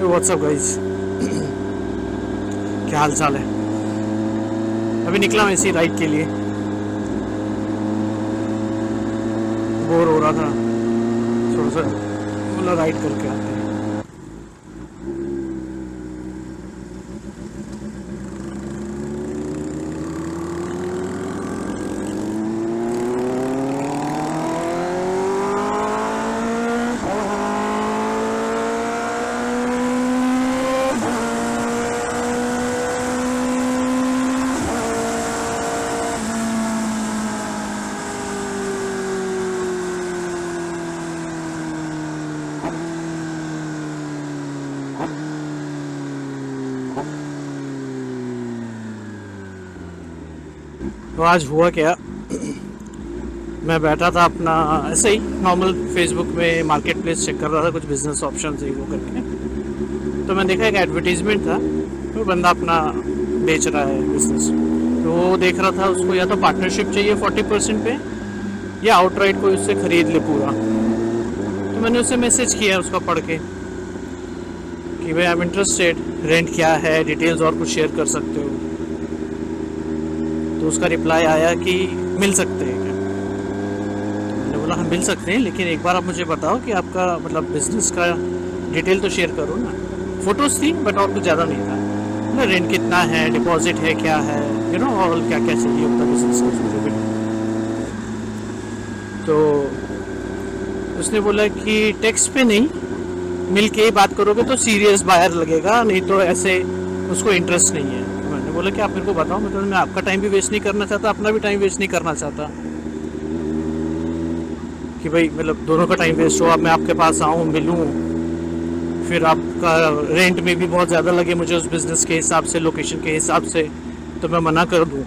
WhatsApp guys, क्या हाल चाल है। अभी निकला मैं इसी राइड के लिए, बोर हो रहा था थोड़ा सा, बोला राइड करके आते हैं। तो आज हुआ क्या, मैं बैठा था अपना ऐसे ही नॉर्मल फेसबुक में मार्केट प्लेस चेक कर रहा था, कुछ बिजनेस ऑप्शन है वो करके। तो मैं देखा एक एडवर्टीजमेंट था, तो बंदा अपना बेच रहा है बिजनेस। तो वो देख रहा था, उसको या तो पार्टनरशिप चाहिए 40% पे, या आउटराइट कोई उससे खरीद ले पूरा। तो मैंने उससे मैसेज किया उसका पढ़ के कि भाई आई एम इंटरेस्टेड, रेंट क्या है, डिटेल्स और कुछ शेयर कर सकते हो। तो उसका रिप्लाई आया कि मिल सकते हैं क्या। तो मैंने बोला हाँ मिल सकते हैं, लेकिन एक बार आप मुझे बताओ कि आपका मतलब बिजनेस का डिटेल तो शेयर करो ना। फ़ोटोज़ थी बट और कुछ ज़्यादा नहीं था, मतलब रेंट कितना है, डिपॉजिट है क्या है, यू नो और क्या क्या चाहिए होता है बिजनेस का। तो उसने बोला कि टेक्स्ट पे नहीं, मिल के ही बात करोगे तो सीरियस बायर लगेगा, नहीं तो ऐसे उसको इंटरेस्ट नहीं है। मैंने बोला कि आप मेरे को बताओ, मतलब मैं आपका टाइम भी वेस्ट नहीं करना चाहता, अपना भी टाइम वेस्ट नहीं करना चाहता कि भाई मतलब दोनों का टाइम वेस्ट हो। अब मैं आपके पास आऊँ, मिलूँ, फिर आपका रेंट में भी बहुत ज़्यादा लगे मुझे उस बिज़नेस के हिसाब से, लोकेशन के हिसाब से, तो मैं मना कर दूँ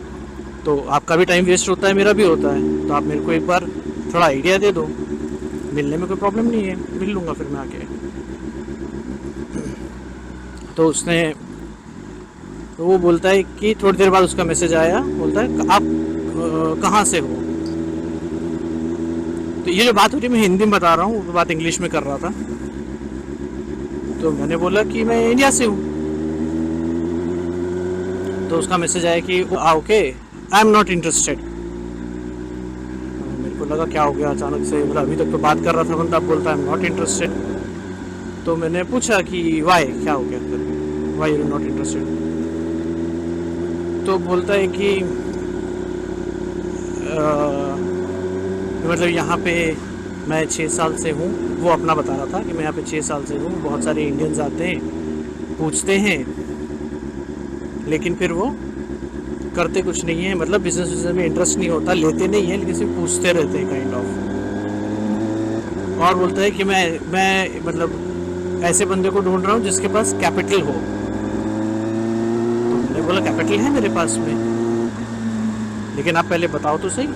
तो आपका भी टाइम वेस्ट होता है, मेरा भी होता है। तो आप मेरे को एक बार थोड़ा आइडिया दे दो, मिलने में कोई प्रॉब्लम नहीं है, मिल लूँगा फिर मैं आके। तो उसने, तो वो बोलता है कि थोड़ी देर बाद उसका मैसेज आया, बोलता है आप कहाँ से हो। तो ये जो बात हो रही है मैं हिंदी में बता रहा हूँ, वो बात इंग्लिश में कर रहा था। तो मैंने बोला कि मैं इंडिया से हूँ। तो उसका मैसेज आया कि okay I am not interested. मेरे को लगा क्या हो गया अचानक से, मतलब अभी तक तो बात कर रहा था बंदा, बोलता है आई एम नॉट इंटरेस्टेड। तो मैंने पूछा कि वाई, क्या हो गया, वाई यू नॉट इंटरेस्टेड। तो बोलता है कि मतलब यहाँ पे मैं 6 साल से हूँ। वो अपना बता रहा था कि मैं यहाँ पे 6 साल से हूँ, बहुत सारे इंडियंस आते हैं, पूछते हैं, लेकिन फिर वो करते कुछ नहीं है, मतलब बिजनेस में इंटरेस्ट नहीं होता, लेते नहीं है, लेकिन सिर्फ पूछते रहते हैं काइंड ऑफ। और बोलता है कि मैं मतलब ऐसे बंदे को ढूंढ रहा हूँ जिसके पास कैपिटल हो। तो मैंने बोला कैपिटल है मेरे पास में, लेकिन आप पहले बताओ तो सही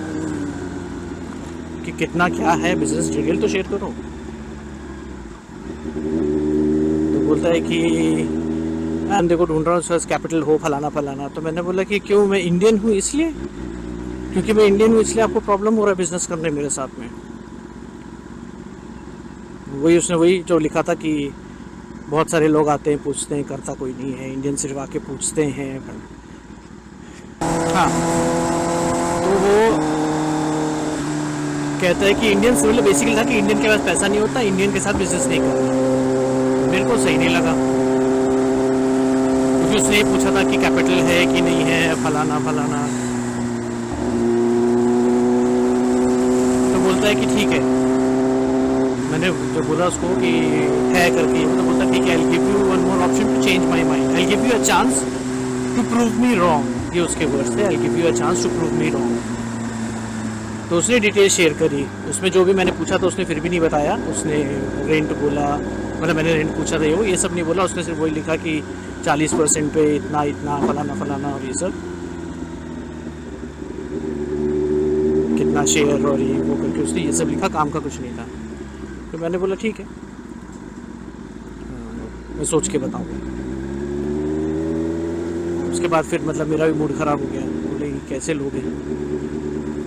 कि कितना क्या है, बिजनेस डिटेल तो शेयर करो। तो बोलता है कि मैं बंदे को ढूंढ रहा हूँ उसके पास कैपिटल हो, फलाना फलाना। तो मैंने बोला कि क्यों, मैं इंडियन हूँ इसलिए, क्योंकि मैं इंडियन हूँ इसलिए आपको प्रॉब्लम हो रहा है बिजनेस करने मेरे साथ में। वही उसने वही जो लिखा था कि बहुत सारे लोग आते हैं, पूछते हैं, करता कोई नहीं है, इंडियन सिर्फ आके पूछते हैं। हाँ, तो वो कहता है कि इंडियन से, मतलब बेसिकली था कि इंडियन के पास पैसा नहीं होता, इंडियन के साथ बिजनेस नहीं करना। मेरे को सही नहीं लगा, क्योंकि उसने ये पूछा था कि कैपिटल है कि नहीं है, फलाना फलाना। तो बोलता है कि ठीक है, मैंने जो बोला उसको कि है करके, तो बोलता ठीक है, I will give you one more option to change my mind, I will give you a chance to prove me wrong. ये उसके वर्ड्स थे, I will give you a chance to prove me wrong. तो उसने detail share करी, उसमें जो भी मैंने पूछा था उसने फिर भी नहीं बताया। उसने रेंट बोला, मतलब मैंने रेंट पूछा था ये सब नहीं बोला, उसने सिर्फ वही लिखा कि 40% पे इतना इतना फलाना फलाना, और ये सब कितना शेयर और ये वो करके उसने ये सब लिखा, काम का कुछ नहीं था। तो मैंने बोला ठीक है, मैं सोच के बताऊँगा। उसके बाद फिर मतलब मेरा भी मूड ख़राब हो गया, बोले कैसे लोग हैं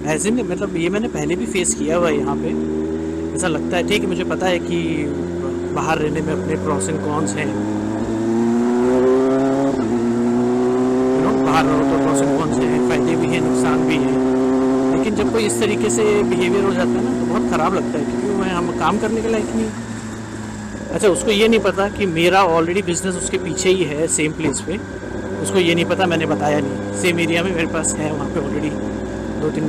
ऐसे में, मतलब ये मैंने पहले भी फेस किया हुआ है यहाँ पे। ऐसा लगता है, ठीक है मुझे पता है कि बाहर रहने में अपने प्रॉस एंड कॉन्स हैं, बाहर रहो तो प्रोस एंड कॉन्स हैं, फ़ायदे भी हैं नुकसान भी हैं। लेकिन जब कोई इस तरीके से बिहेवियर हो जाता है ना तो बहुत ख़राब लगता है, क्योंकि मैं हम काम करने के लायक नहीं। अच्छा, उसको ये नहीं पता कि मेरा ऑलरेडी बिजनेस उसके पीछे ही है सेम प्लेस पे, उसको ये नहीं पता, मैंने बताया नहीं। सेम एरिया में मेरे पास है वहाँ पे ऑलरेडी 2-3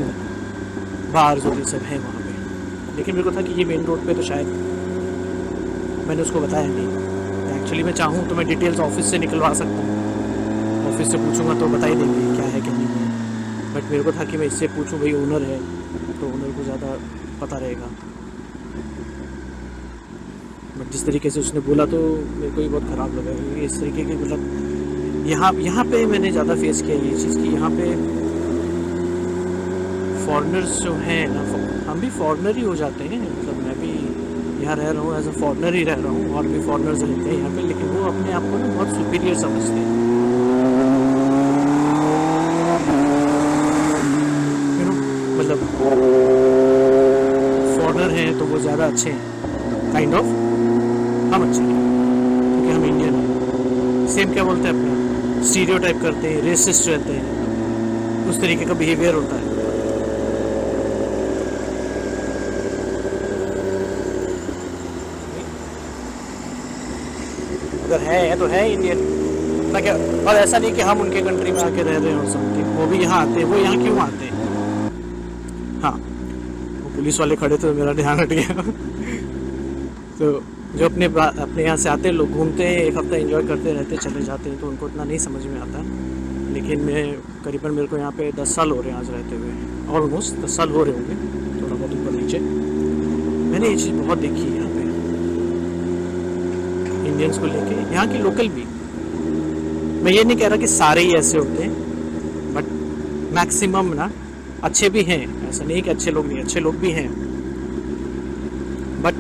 बार्स और ये सब है वहाँ पे, लेकिन मेरे को था कि ये मेन रोड पे तो शायद मैंने उसको बताया नहीं। एक्चुअली मैं चाहूँ तो मैं डिटेल्स ऑफिस से निकलवा सकता हूँ, ऑफिस से पूछूंगा तो बता ही देंगे क्या है क्या नहीं है। बट मेरे को था कि मैं इससे पूछूं, भाई ओनर है तो ओनर को ज़्यादा पता रहेगा। बट जिस तरीके से उसने बोला तो मेरे को ये बहुत ख़राब लगा, क्योंकि इस तरीके की मतलब यहाँ पे मैंने ज़्यादा फेस किया ये चीज़ कि यहाँ पे फॉरेनर्स जो हैं ना, हम भी फॉरेनर ही हो जाते हैं। मतलब मैं भी यहाँ रह रहा हूँ, एज अ फॉरेनर ही रह रहा हूँ, और भी फॉरेनर्स रहते हैं यहाँ पे, लेकिन वो अपने आप को ना बहुत सुपीरियर समझते हैं। You know, मतलब फॉरेनर हैं तो वो ज़्यादा अच्छे हैं, काइंड ऑफ। हम अच्छे हैं क्योंकि हम इंडियन हैं। सेम क्या बोलते हैं अपना, स्टीरियोटाइप करते हैं, रेसिस्ट रहते हैं, उस तरीके का बिहेवियर होता है। अगर है तो है इंडियन ना क्या। और ऐसा नहीं कि हम उनके कंट्री में आके रह रहे हैं और समथिंग, वो भी यहाँ आते हैं। वो यहाँ क्यों आते हैं? हाँ, वो पुलिस वाले खड़े थे, मेरा ध्यान हट गया। तो जो अपने यहाँ से आते हैं लोग, घूमते हैं, एक हफ्ता एंजॉय करते रहते, चले जाते हैं, तो उनको इतना नहीं समझ में आता। लेकिन मैं करीबन, मेरे को यहाँ पे 10 साल हो रहे हैं आज रहते हुए, ऑलमोस्ट 10 साल हो रहे होंगे, थोड़ा बहुत ऊपर नीचे। मैंने ये चीज़ बहुत देखी है यहाँ पे इंडियंस को लेके, यहाँ के लोकल भी। मैं ये नहीं कह रहा कि सारे ही ऐसे होते हैं, बट मैक्सिमम ना अच्छे भी हैं। ऐसा नहीं कि अच्छे लोग नहीं, अच्छे लोग भी हैं, बट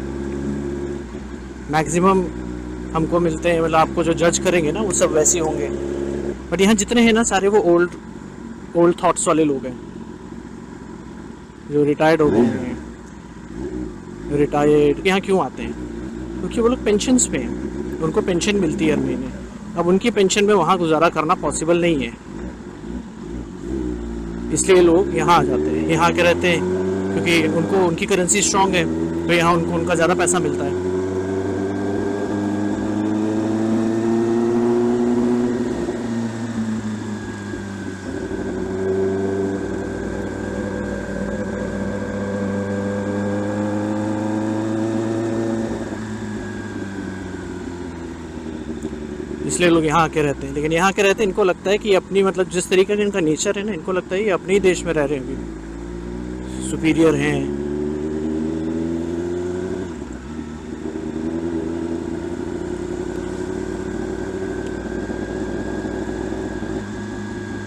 मैक्सिमम हमको मिलते हैं, मतलब आपको जो जज करेंगे ना वो सब वैसे होंगे। बट यहाँ जितने हैं ना सारे वो ओल्ड थॉट्स वाले लोग हैं, जो रिटायर्ड हो गए हैं। रिटायर्ड यहाँ क्यों आते हैं? क्योंकि वो लोग पेंशन्स पे हैं, उनको पेंशन मिलती है हर महीने। अब उनकी पेंशन में वहाँ गुजारा करना पॉसिबल नहीं है, इसलिए लोग यहाँ आ जाते हैं, यहाँ के रहते हैं, क्योंकि उनको उनकी करेंसी स्ट्रांग है, तो यहाँ उनको उनका ज़्यादा पैसा मिलता है। इसलिए लोग यहाँ आके रहते हैं। लेकिन यहाँ के रहते हैं, इनको लगता है कि अपनी, मतलब जिस तरीके का इनका नेचर है ना, इनको लगता है ये अपने ही देश में रह रहे हैं, अभी सुपीरियर हैं।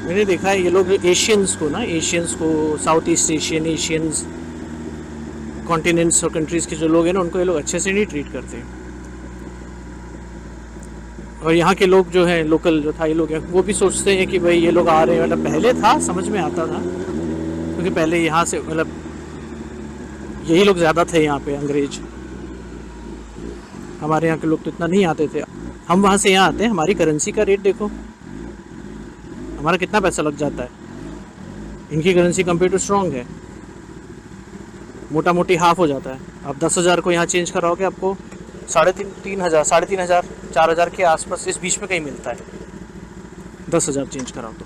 मैंने देखा है ये लोग एशियंस को साउथ ईस्ट एशियंस कॉन्टिनेंट्स और कंट्रीज़ के जो लोग हैं ना, उनको ये लोग अच्छे से नहीं ट्रीट करते हैं। और यहाँ के लोग जो हैं, लोकल जो थाई लोग हैं, वो भी सोचते हैं कि भाई ये लोग आ रहे हैं। मतलब पहले था, समझ में आता था, क्योंकि पहले यहाँ से, मतलब यही लोग ज़्यादा थे यहाँ पे, अंग्रेज। हमारे यहाँ के लोग तो इतना नहीं आते थे। हम वहाँ से यहाँ आते हैं, हमारी करेंसी का रेट देखो, हमारा कितना पैसा लग जाता है। इनकी करेंसी कंपेयर टू स्ट्रॉन्ग है, मोटा मोटी हाफ हो जाता है। आप 10,000 को यहाँ चेंज कराओगे, आपको 3,500, 3,500, 4,000 के आसपास, इस बीच में कहीं मिलता है 10,000 चेंज कराओ तो।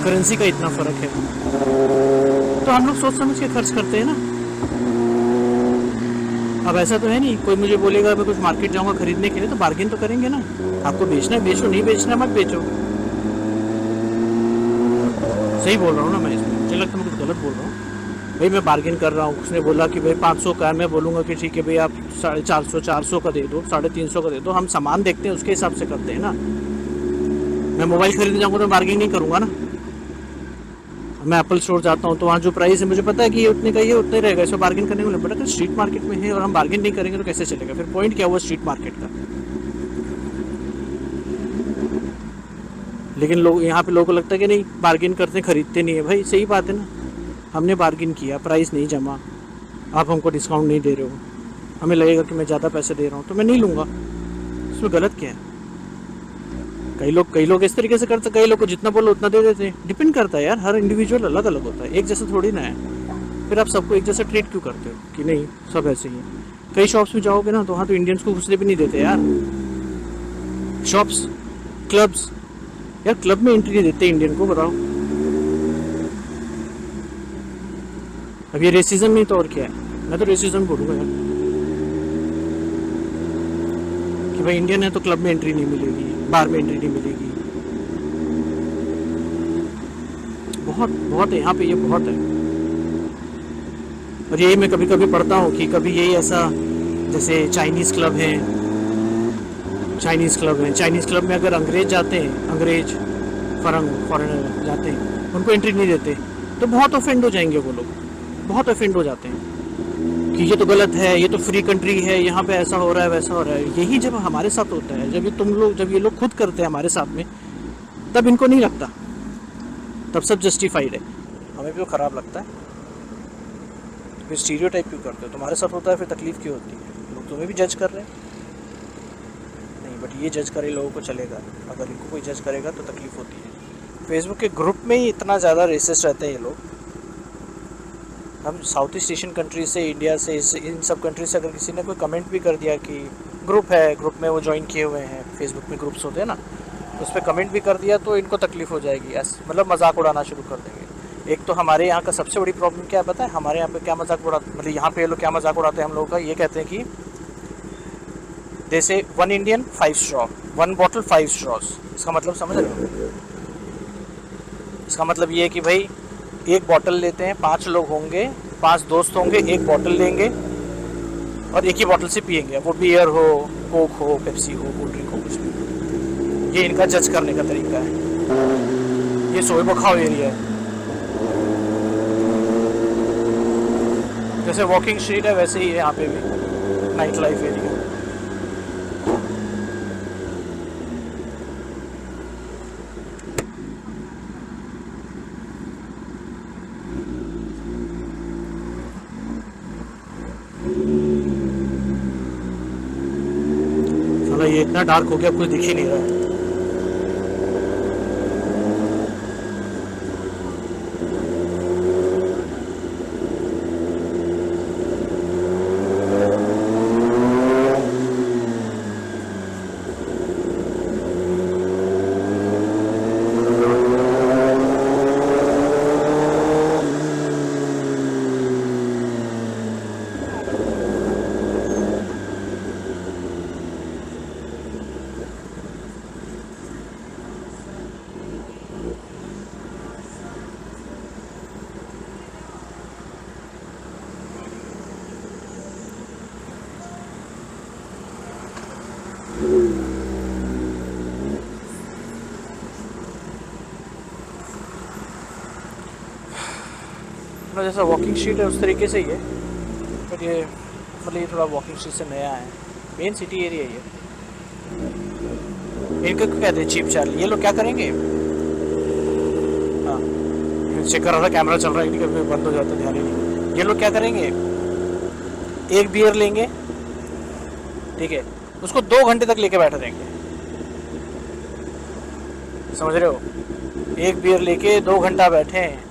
करेंसी का इतना फ़र्क है, तो हम लोग सोच समझ के खर्च करते हैं ना। अब ऐसा तो है नहीं, कोई मुझे बोलेगा मैं कुछ मार्केट जाऊंगा खरीदने के लिए, तो बार्गेन तो करेंगे ना। आपको बेचना है बेचो, नहीं बेचना मत बेचो। सही बोल रहा हूँ ना मैं? इसमें मुझे लगता है मैं कुछ गलत बोल रहा हूँ। भाई मैं बार्गेन कर रहा हूँ, उसने बोला कि भाई 500 का है, मैं बोलूँगा कि ठीक है भाई आप 450, 400 का दे दो, 350 का दे दो। हम सामान देखते हैं, उसके हिसाब से करते हैं ना। मैं मोबाइल खरीदने जाऊँगा तो बार्गेन नहीं करूँगा ना। मैं एप्पल स्टोर जाता हूँ तो वहाँ जो प्राइस है मुझे पता है कि ये उतने का, ये उतने रहेगा, इसमें बार्गेन करने को नहीं। बट अगर स्ट्रीट मार्केट में है और हम बार्गेन नहीं करेंगे तो कैसे चलेगा? फिर पॉइंट क्या हुआ स्ट्रीट मार्केट का? लेकिन लोग यहाँ पे लोगों को लगता है कि नहीं, बार्गिन करते खरीदते नहीं है। भाई सही बात है ना, हमने बार्गिन किया, प्राइस नहीं जमा, आप हमको डिस्काउंट नहीं दे रहे हो, हमें लगेगा कि मैं ज़्यादा पैसे दे रहा हूँ तो मैं नहीं लूँगा, इसमें गलत क्या है? कई लोग इस तरीके से करते, कई लोग को जितना बोलो उतना दे देते हैं। डिपेंड करता है यार, हर इंडिविजुअल अलग अलग होता है, एक जैसा थोड़ी ना है। फिर आप सबको एक जैसा ट्रीट क्यों करते हो कि नहीं सब ऐसे ही है? कई शॉप्स में जाओगे ना तो वहाँ तो इंडियंस को घुसने भी नहीं देते यार। शॉप्स, क्लब्स, यार क्लब में एंट्री नहीं देते इंडियन को, बताओ। अब ये रेसिज्म नहीं तो और क्या है? मैं तो रेसिज्म बोलूँगा यार कि भाई इंडियन है तो क्लब में एंट्री नहीं मिलेगी, बार में एंट्री नहीं मिलेगी। बहुत बहुत है यहाँ पे, ये बहुत है। और यही मैं कभी कभी पढ़ता हूँ कि कभी यही ऐसा, जैसे चाइनीज़ क्लब है, चाइनीज़ क्लब में अगर अंग्रेज जाते हैं, अंग्रेज फॉरेनर जाते हैं, उनको एंट्री नहीं देते तो बहुत ऑफेंड हो जाएंगे वो लोग, बहुत ऑफेंड हो जाते हैं कि ये तो गलत है, ये तो फ्री कंट्री है, यहाँ पे ऐसा हो रहा है वैसा हो रहा है। यही जब हमारे साथ होता है, जब ये लोग खुद करते हैं हमारे साथ में, तब इनको नहीं लगता, तब सब जस्टिफाइड है। हमें भी तो ख़राब लगता है। फिर स्टीरियोटाइप क्यों करते हो? तुम्हारे साथ होता है फिर तकलीफ़ क्यों होती है? लोग तुम्हें भी जज कर रहे हैं नहीं, बट ये जज करे लोगों को चलेगा, अगर इनको कोई जज करेगा तो तकलीफ़ होती है। फेसबुक के ग्रुप में ही इतना ज़्यादा रेसिस्ट रहते हैं ये लोग। हम साउथ ईस्ट एशियन कंट्री से, इंडिया से, इन सब कंट्री से अगर किसी ने कोई कमेंट भी कर दिया कि ग्रुप है, ग्रुप में वो ज्वाइन किए हुए हैं, फेसबुक में ग्रुप्स होते हैं ना, उस पर कमेंट भी कर दिया तो इनको तकलीफ़ हो जाएगी, मतलब मजाक उड़ाना शुरू कर देंगे। एक तो हमारे यहाँ का सबसे बड़ी प्रॉब्लम क्या है पता है? हमारे यहाँ पे क्या मजाक उड़ा, मतलब यहाँ पे ये लोग क्या मजाक उड़ाते हैं हम लोगों का, ये कहते हैं कि जैसे 1 इंडियन 5 स्ट्रॉ, 1 बॉटल 5 स्ट्रॉज। इसका मतलब समझ रहे हो? इसका मतलब ये है कि भाई एक बॉटल लेते हैं, 5 लोग होंगे, 5 दोस्त होंगे, एक बॉटल लेंगे और एक ही बॉटल से पियेंगे, वो बियर हो, कोक हो, पेप्सी हो, कोल्ड ड्रिंक हो, कुछ भी। ये इनका जज करने का तरीका है। ये सोए बखाव एरिया है। जैसे वॉकिंग स्ट्रीट है वैसे ही है यहाँ पे भी, नाइट लाइफ एरिया। साला ये इतना डार्क हो गया, कुछ दिख ही नहीं रहा है। अपना जैसा वॉकिंग स्ट्रीट है उस तरीके से ही है, बट ये मतलब ये थोड़ा वॉकिंग स्ट्रीट से नया है। मेन सिटी एरिया ये। इनको क्या कहते हैं? Cheap Charlie. ये लोग क्या करेंगे? हाँ, चेक कर रहा था कैमरा चल रहा है कि कभी बंद हो जाता, ध्यान ही नहीं। ये लोग क्या करेंगे? एक बियर लेंगे, ठीक है, उसको 2 घंटे तक लेके बैठे रहेंगे। समझ रहे हो? एक बियर लेके 2 घंटा बैठे हैं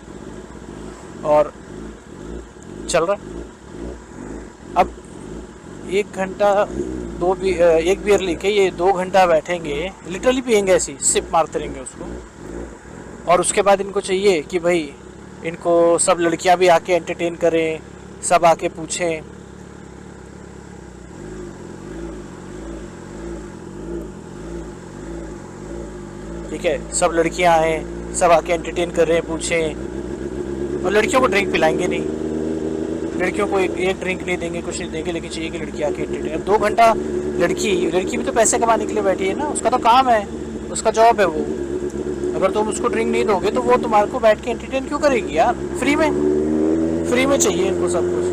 और चल रहा। अब 1 घंटा एक बियर लेके ये 2 घंटा बैठेंगे, लिटरली पियेंगे, ऐसी सिप मारते रहेंगे उसको। और उसके बाद इनको चाहिए कि भाई इनको सब लड़कियां भी आके एंटरटेन करें, सब आके पूछें। ठीक है, सब लड़कियां आए, सब आके एंटरटेन कर रहे हैं, पूछें। और लड़कियों को ड्रिंक पिलाएंगे नहीं, लड़कियों को एक ड्रिंक नहीं देंगे, कुछ नहीं देंगे, लेकिन चाहिए कि लड़की आके एंटरटेन। 2 घंटा लड़की भी तो पैसे कमाने के लिए बैठी है ना, उसका तो काम है, उसका जॉब है वो। अगर तुम उसको ड्रिंक नहीं दोगे तो वो तुम्हारे को बैठ के एंटरटेन क्यों करेगी यार? फ्री में चाहिए इनको सब कुछ।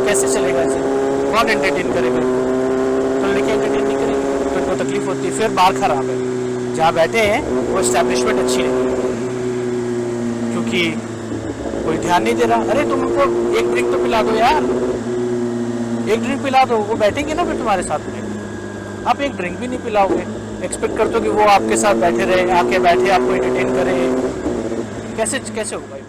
कैसे चलेगा ऐसे? कौन एंटरटेन करेगा? तो लड़की एंटरटेन नहीं करेगी तो इनको तकलीफ होती है। एटमॉस्फेयर बाहर खराब है, जहाँ बैठे हैं वो इस्टेब्लिशमेंट अच्छी नहीं है, क्योंकि कोई ध्यान नहीं दे रहा। अरे तुम उनको एक ड्रिंक तो पिला दो यार, एक ड्रिंक पिला दो, वो बैठेंगे ना फिर तुम्हारे साथ में। आप एक ड्रिंक भी नहीं पिलाओगे, एक्सपेक्ट करते हो कि वो आपके साथ बैठे रहे, आके बैठे आपको एंटरटेन करे, कैसे कैसे होगा?